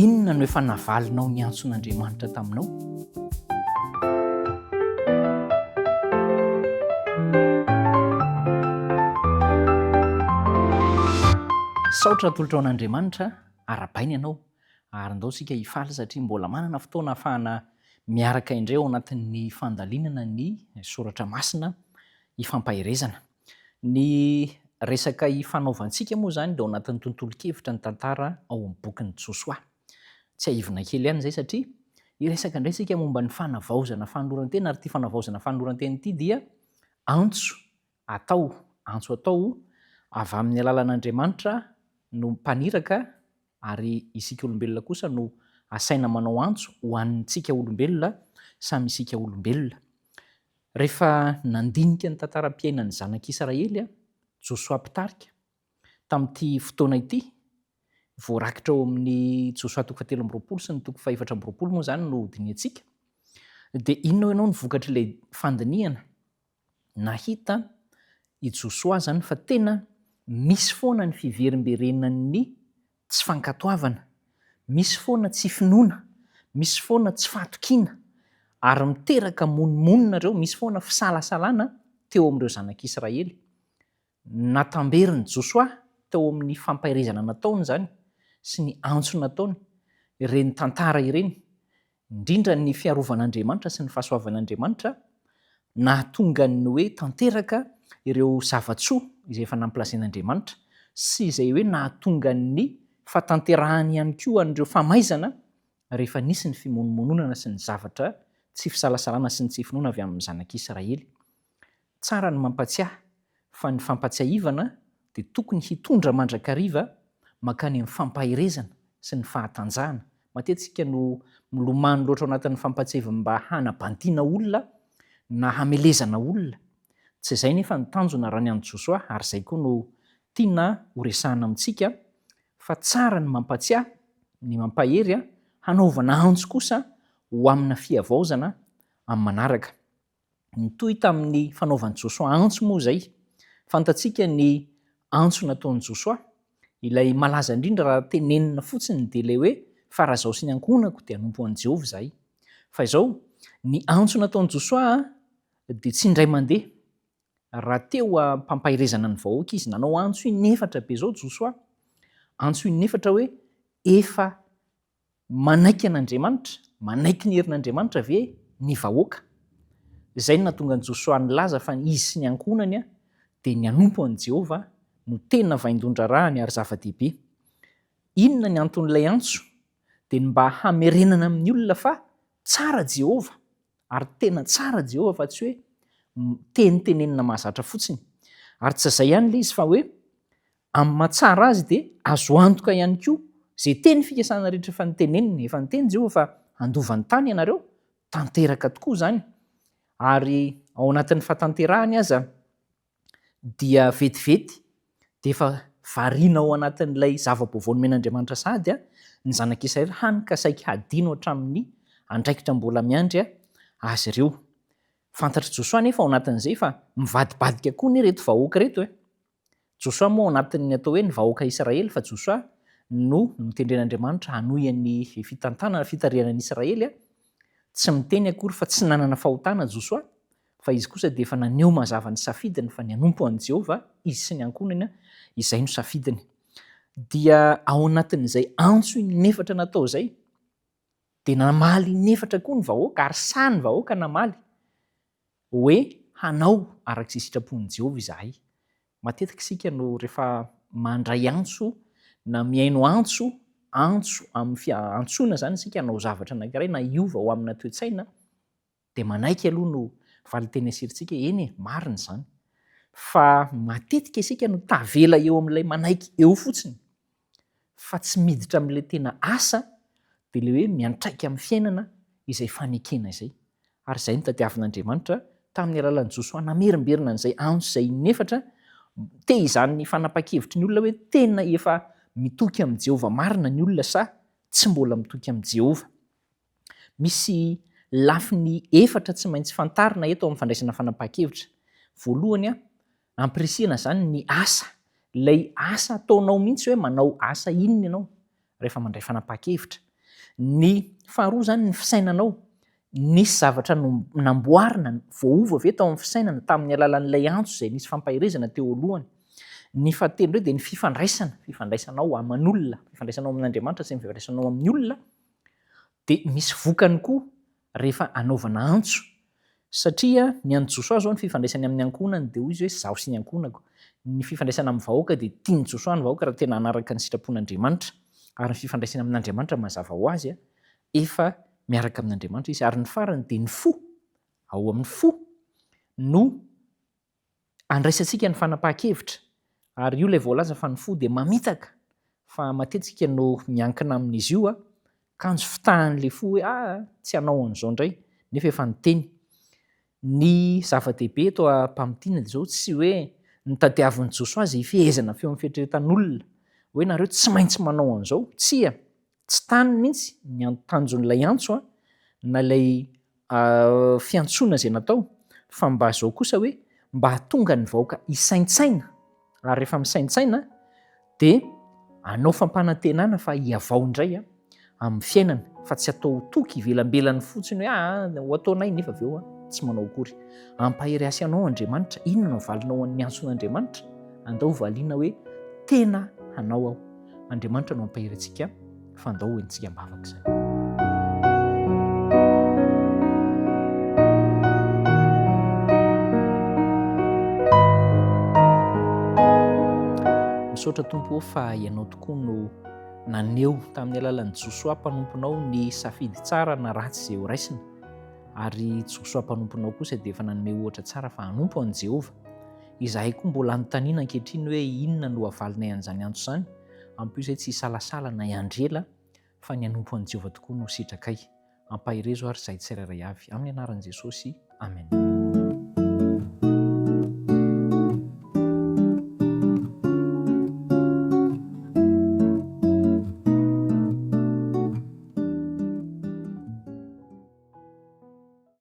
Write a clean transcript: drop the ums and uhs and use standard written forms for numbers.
Inona no efa navalinao ny antson'Andriamanitra taminao? Saotra atolotra ao an'Andriamanitra, ara-baina ianao ary andao isika hifaly satria mbola manana fotoana ahafahana miaraka indray ao anatin'ny fandalinana ny soratra masina hifampahirezana. Ny resaka hifanaovantsika moa izany dia ao anatin'ny tontolo-kevitra ny tantara ao amin'ny bokin'ny Josoa. Tsy haivona kely ihany izay satria hiresaka indray isika momba ny fanavaozana fanoloran-tena ary ity fanavaozana fanoloran-tena ity dia antso atao avy amin'ny alalan'Andriamanitra no mpaniraka ary isika olombelona kosa no asaina manao antso ho antsika olombelona samy isika olombelona. Rehefa nandinika ny tantaram-piainan'ny zanak'Israely Josoa mpitarika tamin'ity fotoana ity, voarakitra ao amin'ny Josoa 7:20 sy ny 4:20 moa izany no diniantsika, dia inona ianao ny vokatr'ilay fandiniana? Nahita i Josoa izany fa tena misy foana ny fiverimberenan'ny tsy fankatoavana, misy foana tsy finoana, misy foana tsy fahatokiana ary miteraka monomonina ireo, misy foana fisalasalana teo amin'ireo zanak'Israely. Natamberiny Josoa teo amin'ny fampahirezana nataony izany sy ny antso nataony, ireny tantara ireny, indrindra ny fiarovan'Andriamanitra sy ny fahasoavan'Andriamanitra, nahatonga ny hoe tanteraka ireo zava-tsoa izay efa nampilazain'Andriamanitra sy izay hoe nahatonga ny fahatanterahany ihany koa an'ireo famaizana rehefa nisy ny fimonomononana sy ny zavatra tsy fisalasalana sy ny tsy finoana avy amin'ny zanak'Israely. Tsara ny mampatsiahy fa ny fampatsiahivana dia tokony hitondra mandrakariva mankany amin'ny fampahirezana sy ny fahatanjahana. Matetika no milomano loatra ao anatin'ny fampatsiahivana mba hanabantiana olona na hamelezana olona. Tsy izay nefa ny tanjona raha ny an'i Josoa ary izay koa no tiana horesahana amintsika fa tsara ny mampatsiahy, ny mampahery hanaovana antso kosa ho amina fiavaozana amin'ny manaraka. Nitoy tamin'ny fanaovan'i Josoa antso moa izay, fantatsika ny antso nataon'i Josoa, ilay malaza indrindra raha tenenina fotsiny dia ilay hoe fara izao sy ny ankonako dia hanompo an'i Jehovah izahay. Fa izao ny antso nataon'i Josoa dia tsy indray mandeha. Raha teo ampampahirezana ny vahoaka izy nanao antso inefatra be izao Josoa, antso inefatra hoe efa manaiky an'Andriamanitra, manaiky ny herin'Andriamanitra ve ny vahoaka. Izay no nahatonga an'i Josoa nilaza fa izy sy ny ankonany dia ny hanompo an'i Jehovah no tena vaindondrarahany ary zava-dehibe. Inona ny anton'ilay antso? Dia mba hamerenana amin'ny olona fa tsara Jehovah ary tena tsara Jehovah fa tsy hoe tenitenenina mahazatra fotsiny. Ary tsy izay ihany ilay izy fa hoe amin'ny mahatsara azy dia azo antoka ihany koa izay teny fikasana rehetra efa nitenenina, efa niteny Jehovah fa andovan'ny tany ianareo, tanteraka tokoa izany. Ary ao anatin'ny fahatanterahany aza dia vetivety dia efa variana ao anatin'ilay zava-baovao nomen'Andriamanitra sady ny zanak'Israely hany ka saika hadino hatramin'ny andraikitra mbola miandry azy ireo. Fantatry Josoa nefa ao anatin'izay fa mivadibadika koa ny reto vahoaka reto. Josoa moa ao anatin'ny atao hoe ny vahoaka Israely, fa Josoa no nitendren'Andriamanitra hanohy ny fitarihanan'i Israely. Tsy miteny akory fa tsy nanana fahotana Josoa, fa izy kosa dia efa naneho mazava ny safidiny fa ny hanompo an'i Jehovah izy sy ny ankonany izay no safidiny. Dia ao anatin'izay antso inefatra natao izay dia namaly inefatra koa ny vahoaka ary sany vahoaka namaly hoe hanao arak'izay sitrapon'i Jehovah izahay. Matetika isika no rehefa mandray antso na mihaino antso amin'ny antsoina izany isika hanao zavatra anankiray na hiova ho amina toe-tsaina dia manaiky aloha no valiteny asirintsika eny marina izany. Fa matetika isika no tavela eo amin'ilay manaiky eo fotsiny fa tsy miditra amin'ilay tena asa dia ilay hoe miantraika amin'ny fiainana izay fanekena izay. Ary izay no tadiavin'Andriamanitra tamin'ny alalan'i Josoa namerimberina an'izay antso izay inefatra, te izany fanapa-kevitry ny olona hoe tena efa mitoky amin'i Jehovah marina ny olona sa tsy mbola mitoky amin'i Jehovah. Misy lafiny efatra tsy maintsy fantarina eto amin'ny fandraisana fanapa-kevitra. Voalohany ampirisihana izany ny asa, ilay asa ataonao mihitsy hoe manao asa inona ianao rehefa mandray fanapa-kevitra. Ny faharoa zany ny fisainanao. Nisy zavatra namboarina voaova ve tao amin'ny fisainana tamin'ny alalan'ilay antso izay nisy fampahirizana teo alohany. Ny fahatelo indray dia ny fifandraisanao aman'olona, fifandraisanao amin'Andriamanitra sy ny fifandraisanao amin'ny olona, dia misy vokany koa rehefa anaovana antso. Satria ny an'i Josoa zao ny fifandraisany amin'ny ankonany dia hoy izy hoe zaho sy ny ankonako. Ny fifandraisana amin'ny vahoaka dia tiany Josoa ny vahoaka raha tena hanaraka ny sitrapon'Andriamanitra. Ary ny fifandraisana amin'Andriamanitra mazava ho azy efa miaraka amin'Andriamanitra izy. Ary ny farany dia ny fo. Ao amin'ny fo no andraisantsika ny fanapahan-kevitra. Ary io ilay voalaza fa ny fo dia mamitaka. Fa matetika no miankina amin'izy io kanjo fitahan'ilay fo hoe tsy hanao an'izao indray nefa efa niteny. Ny zava-dehibe eto ampamitiana dia izao tsy hoe nitadiavin'i Josoa azy hifehezana feo amin'ny fieritreretan'olona hoe nareo tsy maintsy manao an'izao. Tsy tany mihitsy ny tanjon'ilay antso na ilay fiantsoana izay natao, fa mba zao kosa hoe mba hahatonga ny vahoaka hisaintsaina. Ary rehefa misaintsaina dia hanao fampanantenana fa hiavao indray amin'ny fiainana, fa tsy atao toky ivelambelany fotsiny hoe ho ataonay nefa avy eo tsy manao akory. Ampahery asa anao Andriamanitra, inona no avalinao amin'ny antson'Andriamanitra? Andao valiana hoe tena hanao aho. Andriamanitra no ampahery antsika fa andao hoentsika ambavaka izany. Misaotra Tompo fa ianao tokoa no naneho tamin'ny alalan'i Josoa mpanomponao ny safidy tsara na ratsy izay ho raisina. Ary Josoa mpanomponao kosa dia efa nanome ohatra tsara fa hanompo an'i Jehova. Izahay koa mbola anontaniana ankehitriny hoe inona no havalinay an'izany antso izany. Ampio izay tsy hisalasala na hiandrela fa ny hanompo an'i Jehova tokoa no sitrakay. Ampahery zo ary izahay tsirairay avy. Amin'ny anaran'i Jesosy. Amen.